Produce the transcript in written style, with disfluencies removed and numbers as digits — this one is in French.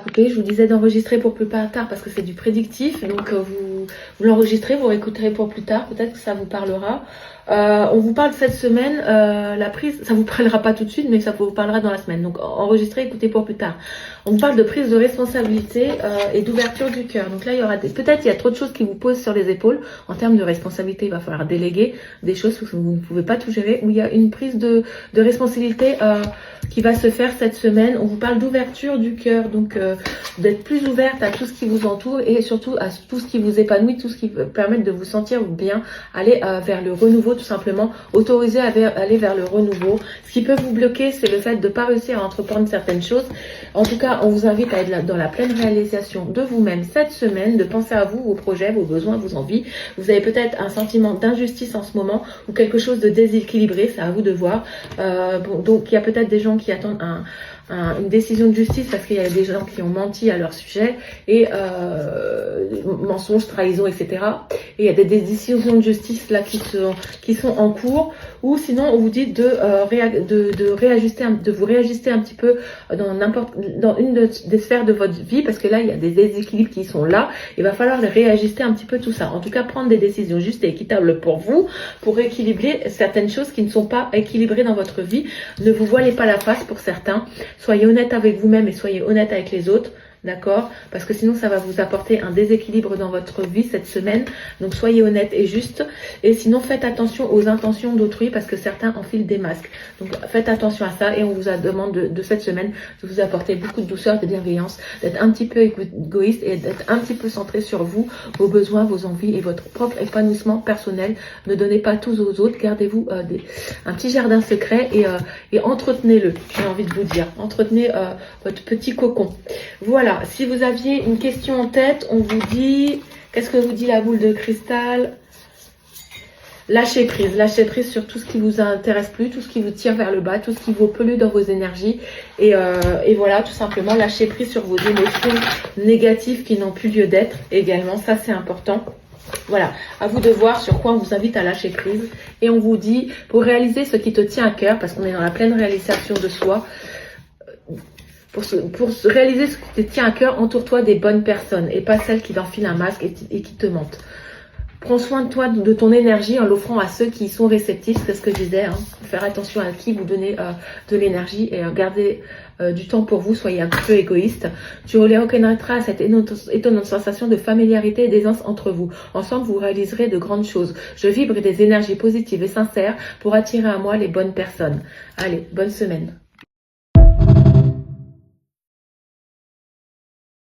Écoutez, je vous disais d'enregistrer pour plus tard parce que c'est du prédictif, donc vous l'enregistrez, vous réécouterez pour plus tard, peut-être que ça vous parlera. On vous parle cette semaine, la prise, ça vous parlera pas tout de suite, mais ça vous parlera dans la semaine. Donc enregistrez, écoutez pour plus tard. On vous parle de prise de responsabilité et d'ouverture du cœur. Donc là, il y aura peut-être il y a trop de choses qui vous posent sur les épaules. En termes de responsabilité, il va falloir déléguer des choses que vous ne pouvez pas tout gérer. Où il y a une prise de responsabilité qui va se faire cette semaine. On vous parle d'ouverture du cœur, donc d'être plus ouverte à tout ce qui vous entoure et surtout à tout ce qui vous épanouit, tout ce qui peut permettre de vous sentir bien, aller vers le renouveau tout simplement, autorisé à aller vers le renouveau. Ce qui peut vous bloquer, c'est le fait de ne pas réussir à entreprendre certaines choses. En tout cas, on vous invite à être dans la pleine réalisation de vous-même cette semaine, de penser à vous, vos projets, vos besoins, vos envies. Vous avez peut-être un sentiment d'injustice en ce moment ou quelque chose de déséquilibré, c'est à vous de voir. Bon, donc il y a peut-être des gens qui attendent une décision de justice parce qu'il y a des gens qui ont menti à leur sujet et mensonges, trahison, etc. Et il y a des décisions de justice là qui sont en cours, ou sinon on vous dit de vous réajuster un petit peu dans une des sphères de votre vie, parce que là il y a des déséquilibres qui sont là. Il va falloir réajuster un petit peu tout ça. En tout cas, prendre des décisions justes et équitables pour vous, pour rééquilibrer certaines choses qui ne sont pas équilibrées dans votre vie. Ne vous voilez pas la face pour certains. Soyez honnête avec vous-même et soyez honnête avec les autres. D'accord? Parce que sinon, ça va vous apporter un déséquilibre dans votre vie cette semaine. Donc, soyez honnête et juste. Et sinon, faites attention aux intentions d'autrui parce que certains enfilent des masques. Donc, faites attention à ça et on vous demande de cette semaine de vous apporter beaucoup de douceur, de bienveillance, d'être un petit peu égoïste et d'être un petit peu centré sur vous, vos besoins, vos envies et votre propre épanouissement personnel. Ne donnez pas tout aux autres. Gardez-vous un petit jardin secret et entretenez-le. J'ai envie de vous dire. Entretenez votre petit cocon. Voilà. Si vous aviez une question en tête, on vous dit, qu'est-ce que vous dit la boule de cristal? Lâchez prise sur tout ce qui vous intéresse plus, tout ce qui vous tire vers le bas, tout ce qui vous pollue dans vos énergies. Et voilà, tout simplement, lâchez prise sur vos émotions négatives qui n'ont plus lieu d'être également. Ça, c'est important. Voilà, à vous de voir sur quoi on vous invite à lâcher prise. Et on vous dit, pour réaliser ce qui te tient à cœur, parce qu'on est dans la pleine réalisation de soi, pour réaliser ce qui te tient à cœur, entoure-toi des bonnes personnes et pas celles qui t'enfilent un masque et qui te mentent. Prends soin de toi, de ton énergie en l'offrant à ceux qui sont réceptifs, c'est ce que je disais. Hein. Faire attention à qui vous donnez de l'énergie et gardez du temps pour vous, soyez un petit peu égoïste. Tu reconnaîtras cette étonnante sensation de familiarité et d'aisance entre vous. Ensemble, vous réaliserez de grandes choses. Je vibre des énergies positives et sincères pour attirer à moi les bonnes personnes. Allez, bonne semaine.